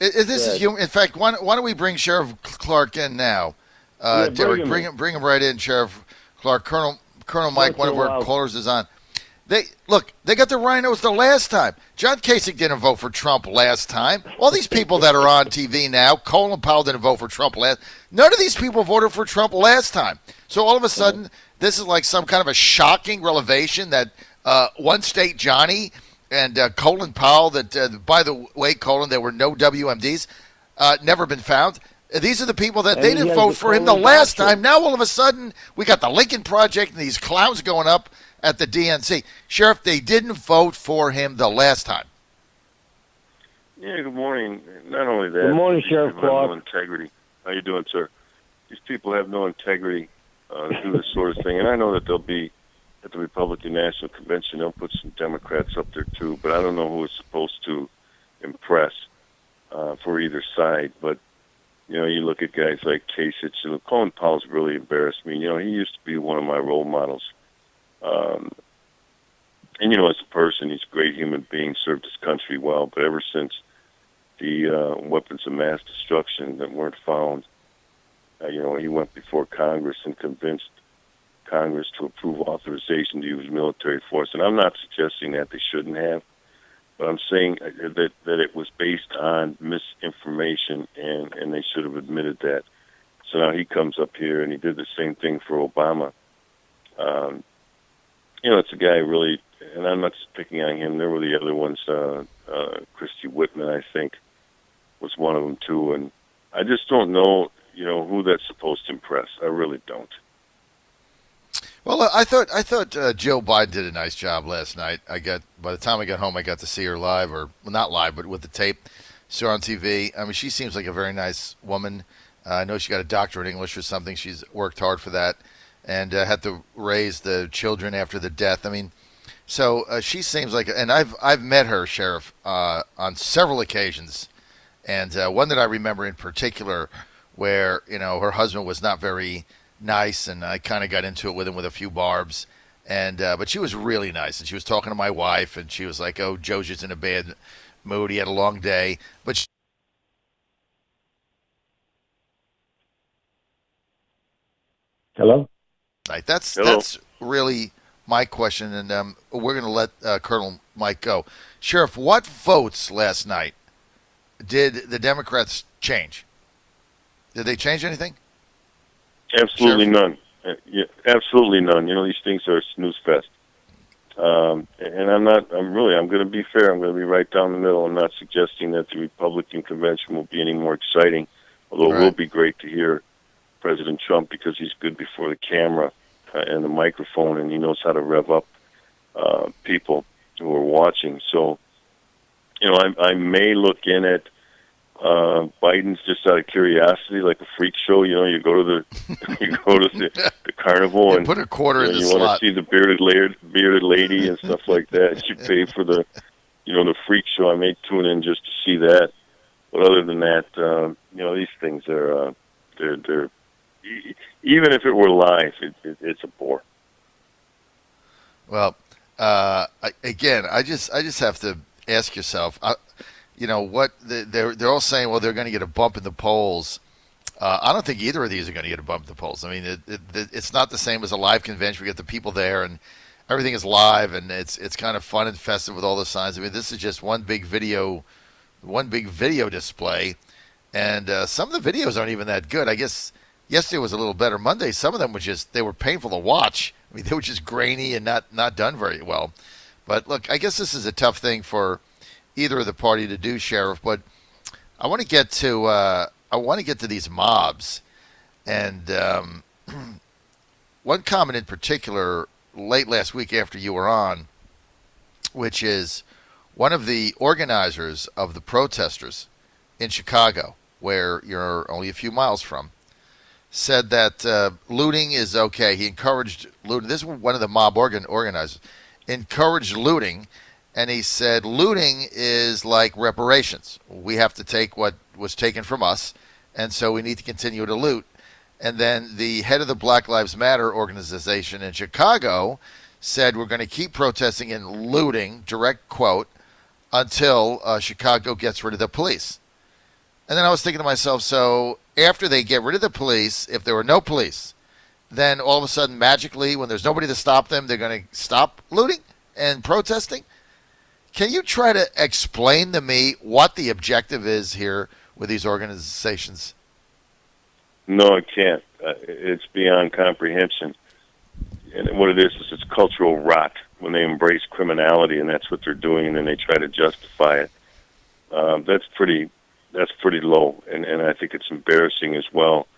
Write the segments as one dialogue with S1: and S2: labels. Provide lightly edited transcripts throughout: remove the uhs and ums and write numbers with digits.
S1: This is human. In fact, why don't we bring Sheriff Clarke in now? Derek, bring him right in, Sheriff Clarke. Colonel Mike, one of our callers is on. They got the rhinos the last time. John Kasich didn't vote for Trump last time. All these people that are on TV now, Colin Powell didn't vote for Trump last. None of these people voted for Trump last time. So all of a sudden, this is like some kind of a shocking revelation that one state Johnny and Colin Powell, that by the way, Colin, there were no WMDs, never been found. These are the people that they didn't vote for him the last time. Now all of a sudden, we got the Lincoln Project and these clowns going up at the DNC. Sheriff, they didn't vote for him the last time.
S2: Yeah, good morning. Not only that.
S3: Good morning, Sheriff Clarke.
S2: No integrity. How you doing, sir? These people have no integrity to do this sort of thing. And I know that they'll be at the Republican National Convention. They'll put some Democrats up there, too. But I don't know who is supposed to impress for either side. But, you look at guys like Kasich. And Colin Powell's really embarrassed me. He used to be one of my role models. And, as a person, he's a great human being, served his country well. But ever since the weapons of mass destruction that weren't found, he went before Congress and convinced Congress to approve authorization to use military force. And I'm not suggesting that they shouldn't have, but I'm saying that it was based on misinformation, and they should have admitted that. So now he comes up here, and he did the same thing for Obama. It's a guy really, and I'm not just picking on him. There were the other ones. Christy Whitman, I think, was one of them, too. And I just don't know, who that's supposed to impress. I really don't.
S1: Well, I thought Joe Biden did a nice job last night. By the time I got home, I got to see her live, or well, not live, but with the tape. Saw her on TV. I mean, she seems like a very nice woman. I know she got a doctorate in English or something. She's worked hard for that, and had to raise the children after the death. I mean, so she seems like, and I've met her, Sheriff, on several occasions, and one that I remember in particular, where her husband was not very nice, and I kind of got into it with him with a few barbs, and but she was really nice, and she was talking to my wife, and she was like, "Oh, Joe's just in a bad mood. He had a long day," but.
S3: Hello?
S1: That's really my question, and we're going to let Colonel Mike go. Sheriff, what votes last night did the Democrats change? Did they change anything?
S2: Absolutely none. Yeah, absolutely none. These things are a snooze fest. And I'm going to be fair. I'm going to be right down the middle. I'm not suggesting that the Republican convention will be any more exciting, although it will be great to hear President Trump, because he's good before the camera and the microphone, and he knows how to rev up people who are watching. So, I may look in at Biden's just out of curiosity, like a freak show. You go to the carnival and
S1: put a quarter in the slot.
S2: You want to see the bearded lady and stuff like that. You pay for the freak show. I may tune in just to see that. But other than that, these things are they're even if it were live, it's a bore.
S1: Well, again, I just have to ask yourself, what they're all saying. Well, they're going to get a bump in the polls. I don't think either of these are going to get a bump in the polls. I mean, it's not the same as a live convention. We get the people there, and everything is live, and it's kind of fun and festive with all the signs. I mean, this is just one big video display, and some of the videos aren't even that good. I guess yesterday was a little better. Monday, some of them they were painful to watch. I mean, they were just grainy and not done very well. But look, I guess this is a tough thing for either of the party to do, Sheriff. But I want to get to these mobs, and one comment in particular late last week after you were on, which is one of the organizers of the protesters in Chicago, where you're only a few miles from, said that looting is okay. He encouraged looting. This is one of the mob organizers. Encouraged looting, and he said looting is like reparations. We have to take what was taken from us, and so we need to continue to loot. And then the head of the Black Lives Matter organization in Chicago said we're going to keep protesting and looting, direct quote, until Chicago gets rid of the police. And then I was thinking to myself, so after they get rid of the police, if there were no police, then all of a sudden, magically, when there's nobody to stop them, they're going to stop looting and protesting? Can you try to explain to me what the objective is here with these organizations?
S2: No, I can't. It's beyond comprehension. And what it is it's cultural rot when they embrace criminality, and that's what they're doing, and then they try to justify it. That's pretty low, and I think it's embarrassing as well.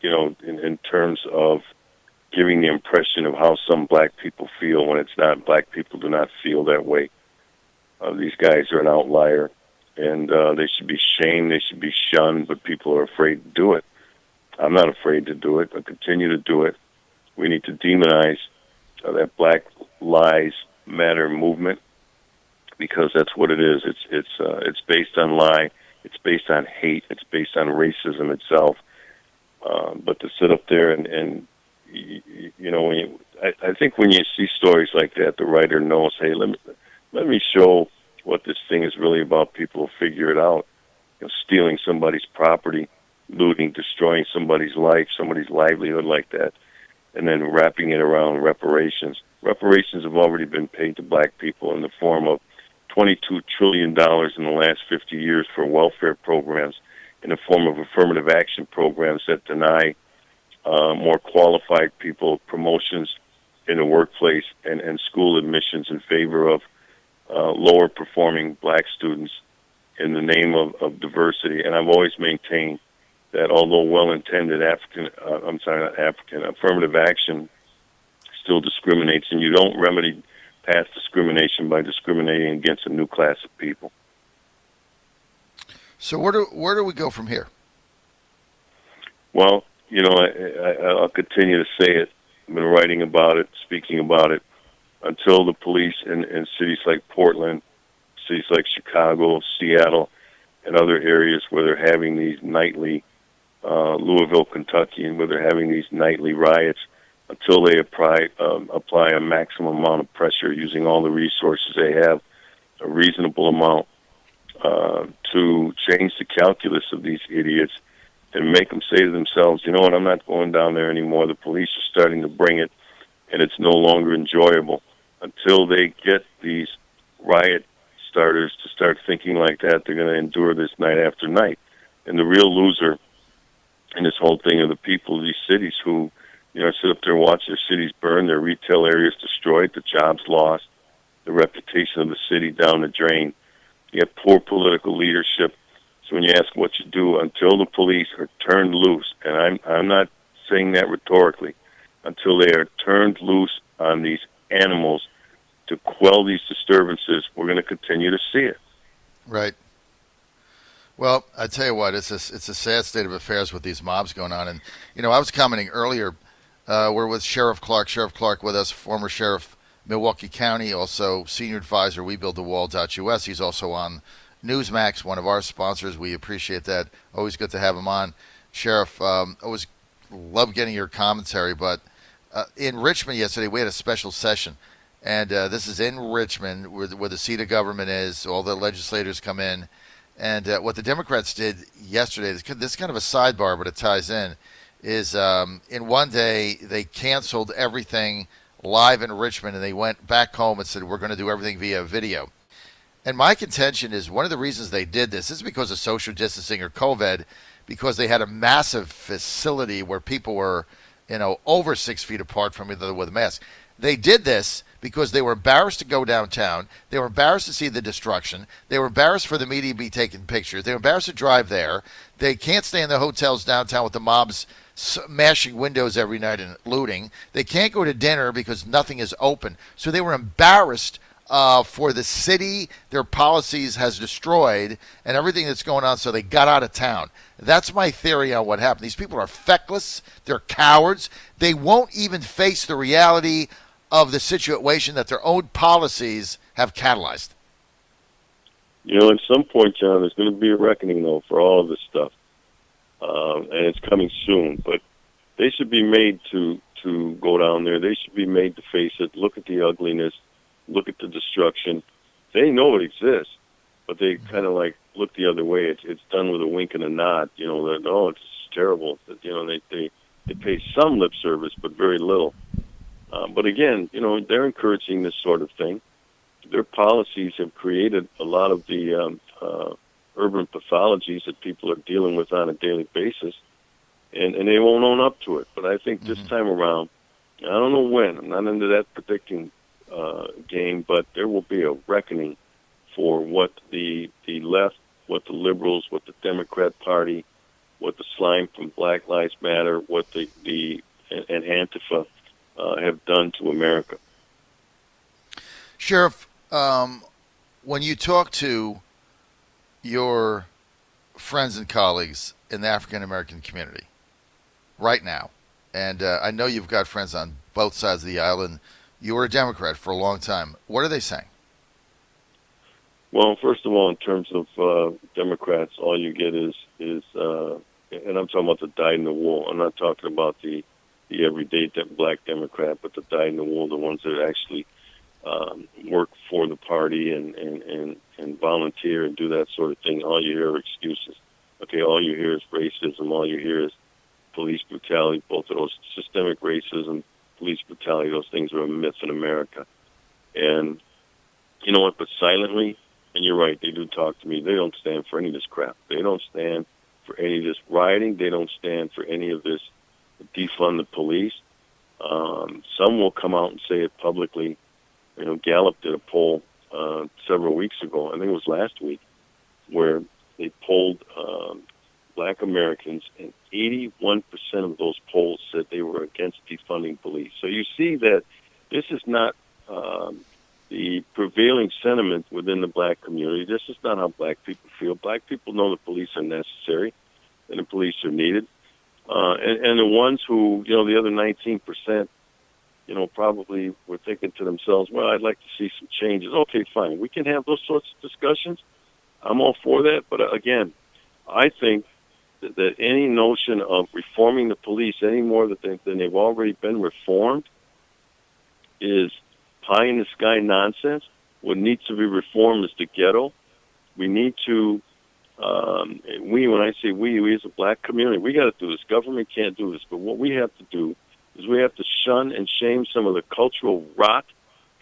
S2: In terms of giving the impression of how some black people feel when it's not. Black people do not feel that way. These guys are an outlier, and they should be shamed, they should be shunned, but people are afraid to do it. I'm not afraid to do it. I'll continue to do it. We need to demonize that Black Lives Matter movement, because that's what it is. It's based on lie. It's based on hate. It's based on racism itself. But to sit up there and I think when you see stories like that, the writer knows, hey, let me show what this thing is really about. People will figure it out. Stealing somebody's property, looting, destroying somebody's life, somebody's livelihood like that, and then wrapping it around reparations. Reparations have already been paid to black people in the form of $22 trillion in the last 50 years for welfare programs, in the form of affirmative action programs that deny more qualified people promotions in the workplace and school admissions in favor of lower performing black students in the name of diversity. And I've always maintained that although well-intended affirmative action still discriminates, and you don't remedy past discrimination by discriminating against a new class of people.
S1: So where do we go from here?
S2: Well, I'll continue to say it. I've been writing about it, speaking about it, until the police in cities like Portland, cities like Chicago, Seattle, and other areas where they're having these nightly, Louisville, Kentucky, and where they're having these nightly riots, until they apply a maximum amount of pressure using all the resources they have, a reasonable amount, to change the calculus of these idiots and make them say to themselves, you know what, I'm not going down there anymore. The police are starting to bring it, and it's no longer enjoyable. Until they get these riot starters to start thinking like that, they're going to endure this night after night. And the real loser in this whole thing are the people of these cities who, sit up there and watch their cities burn, their retail areas destroyed, the jobs lost, the reputation of the city down the drain. You have poor political leadership. So when you ask what you do, until the police are turned loose, and I'm not saying that rhetorically, until they are turned loose on these animals to quell these disturbances, we're going to continue to see it.
S1: Right. Well, I tell you what, it's a sad state of affairs with these mobs going on. And, I was commenting earlier, we're with Sheriff Clarke with us, former sheriff, Milwaukee County, also senior advisor, WeBuildTheWall.us. He's also on Newsmax, one of our sponsors. We appreciate that. Always good to have him on. Sheriff, always love getting your commentary, but in Richmond yesterday, we had a special session. And this is in Richmond, where the seat of government is. All the legislators come in. And what the Democrats did yesterday, this is kind of a sidebar, but it ties in, is in one day they canceled everything live in Richmond, and they went back home and said, we're going to do everything via video. And my contention is one of the reasons they did this is because of social distancing or COVID, because they had a massive facility where people were, over 6 feet apart from each other with masks. They did this because they were embarrassed to go downtown. They were embarrassed to see the destruction. They were embarrassed for the media to be taking pictures. They were embarrassed to drive there. They can't stay in the hotels downtown with the mobs smashing windows every night and looting. They can't go to dinner because nothing is open. So they were embarrassed for the city their policies has destroyed and everything that's going on, so they got out of town. That's my theory on what happened. These people are feckless. They're cowards. They won't even face the reality of the situation that their own policies have catalyzed.
S2: At some point, John, there's going to be a reckoning, though, for all of this stuff. And it's coming soon. But they should be made to go down there. They should be made to face it, look at the ugliness, look at the destruction. They know it exists, but they kind of look the other way. It's done with a wink and a nod. You know, that it's terrible. That, you know, they pay some lip service, but very little. But again, you know, they're encouraging this sort of thing. Their policies have created a lot of the urban pathologies that people are dealing with on a daily basis, and they won't own up to it. But I think this time around, I don't know when. I'm not into that predicting game, but there will be a reckoning for what the left, what the liberals, what the Democrat Party, what the slime from Black Lives Matter, what the and Antifa have done to America.
S1: Sheriff, when you talk to your friends and colleagues in the African American community right now, and I know you've got friends on both sides of the aisle, and you were a Democrat for a long time. What are they saying?
S2: Well, first of all, in terms of Democrats, all you get is and I'm talking about the dyed-in-the-wool. I'm not talking about the everyday black Democrat, but the dyed-in-the-wool, the ones that actually work for the party and volunteer and do that sort of thing. All you hear are excuses. Okay, all you hear is racism. All you hear is police brutality. Both of those, systemic racism, police brutality, those things are a myth in America. And you know what? But silently, and you're right, they do talk to me. They don't stand for any of this crap. They don't stand for any of this rioting. They don't stand for any of this defund the police. Some will come out and say it publicly. You know, Gallup did a poll several weeks ago, I think it was last week, where they polled black Americans, and 81% of those polls said they were against defunding police. So you see that this is not the prevailing sentiment within the black community. This is not how black people feel. Black people know the police are necessary and the police are needed. And the ones who, you know, the other 19%, you know, probably were thinking to themselves, well, I'd like to see some changes. Okay, fine. We can have those sorts of discussions. I'm all for that. But again, I think that any notion of reforming the police any more than they've already been reformed is pie-in-the-sky nonsense. What needs to be reformed is the ghetto. We need to, when I say we as a black community, we got to do this. Government can't do this. But what we have to do is we have to shun and shame some of the cultural rot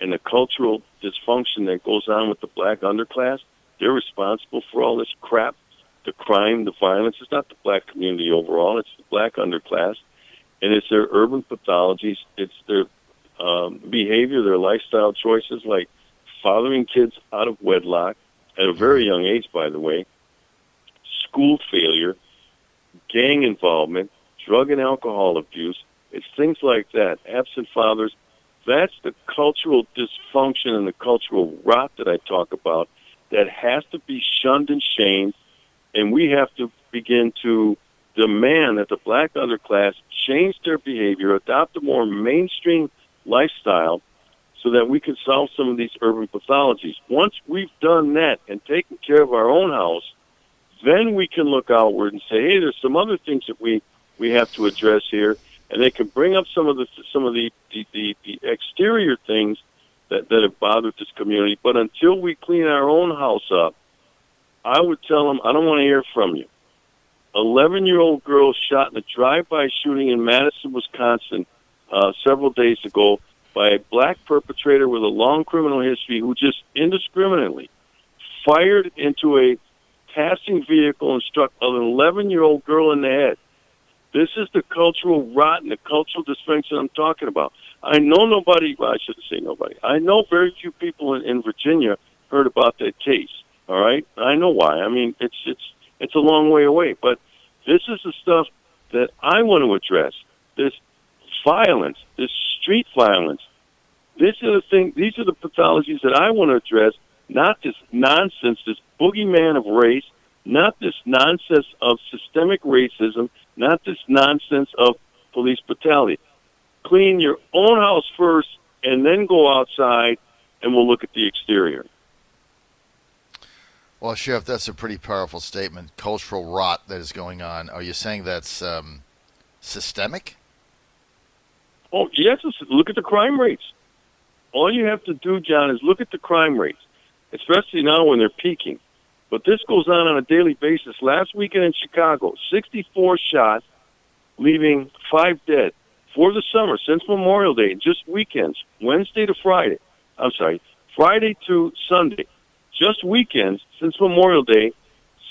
S2: and the cultural dysfunction that goes on with the black underclass. They're responsible for all this crap, the crime, the violence. It's not the black community overall. It's the black underclass. And it's their urban pathologies. It's their behavior, their lifestyle choices, like fathering kids out of wedlock at a very young age, by the way, school failure, gang involvement, drug and alcohol abuse. It's things like that, absent fathers. That's the cultural dysfunction and the cultural rot that I talk about that has to be shunned and shamed, and we have to begin to demand that the black underclass change their behavior, adopt a more mainstream lifestyle so that we can solve some of these urban pathologies. Once we've done that and taken care of our own house, then we can look outward and say, hey, there's some other things that we have to address here, and they can bring up some of the exterior things that have bothered this community. But until we clean our own house up, I would tell them, I don't want to hear from you. 11-year-old girl shot in a drive-by shooting in Madison, Wisconsin, several days ago by a black perpetrator with a long criminal history who just indiscriminately fired into a passing vehicle and struck an 11-year-old girl in the head. This is the cultural rot and the cultural dysfunction I'm talking about. I know nobody, well, I shouldn't say nobody. I know very few people in Virginia heard about that case, all right? I know why. I mean, it's a long way away. But this is the stuff that I want to address. This violence, this street violence. These are the pathologies that I want to address, not this nonsense, this boogeyman of race, not this nonsense of systemic racism, not this nonsense of police brutality. Clean your own house first, and then go outside, and we'll look at the exterior.
S1: Well, Sheriff, that's a pretty powerful statement. Cultural rot that is going on. Are you saying that's systemic?
S2: Oh, yes. Look at the crime rates. All you have to do, John, is look at the crime rates, especially now when they're peaking. But this goes on a daily basis. Last weekend in Chicago, 64 shot, leaving 5 dead. For the summer, since Memorial Day, just weekends, Wednesday to Friday. I'm sorry, Friday to Sunday. Just weekends since Memorial Day,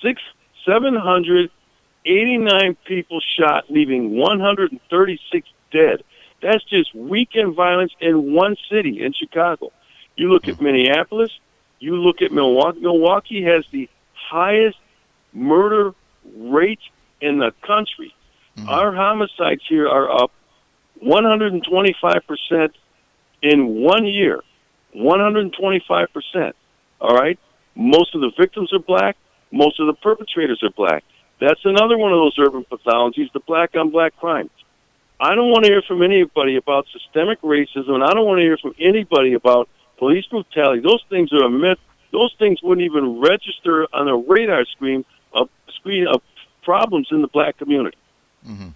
S2: 789 people shot, leaving 136 dead. That's just weekend violence in one city, in Chicago. You look at Minneapolis, you look at Milwaukee. Milwaukee has the highest murder rate in the country. Our homicides here are up 125% in 1 year. 125%. All right? Most of the victims are black. Most of the perpetrators are black. That's another one of those urban pathologies, the black-on-black crime. I don't want to hear from anybody about systemic racism, and I don't want to hear from anybody about police brutality. Those things are a myth. Those things wouldn't even register on a radar screen of problems in the black community.
S1: Mm-hmm.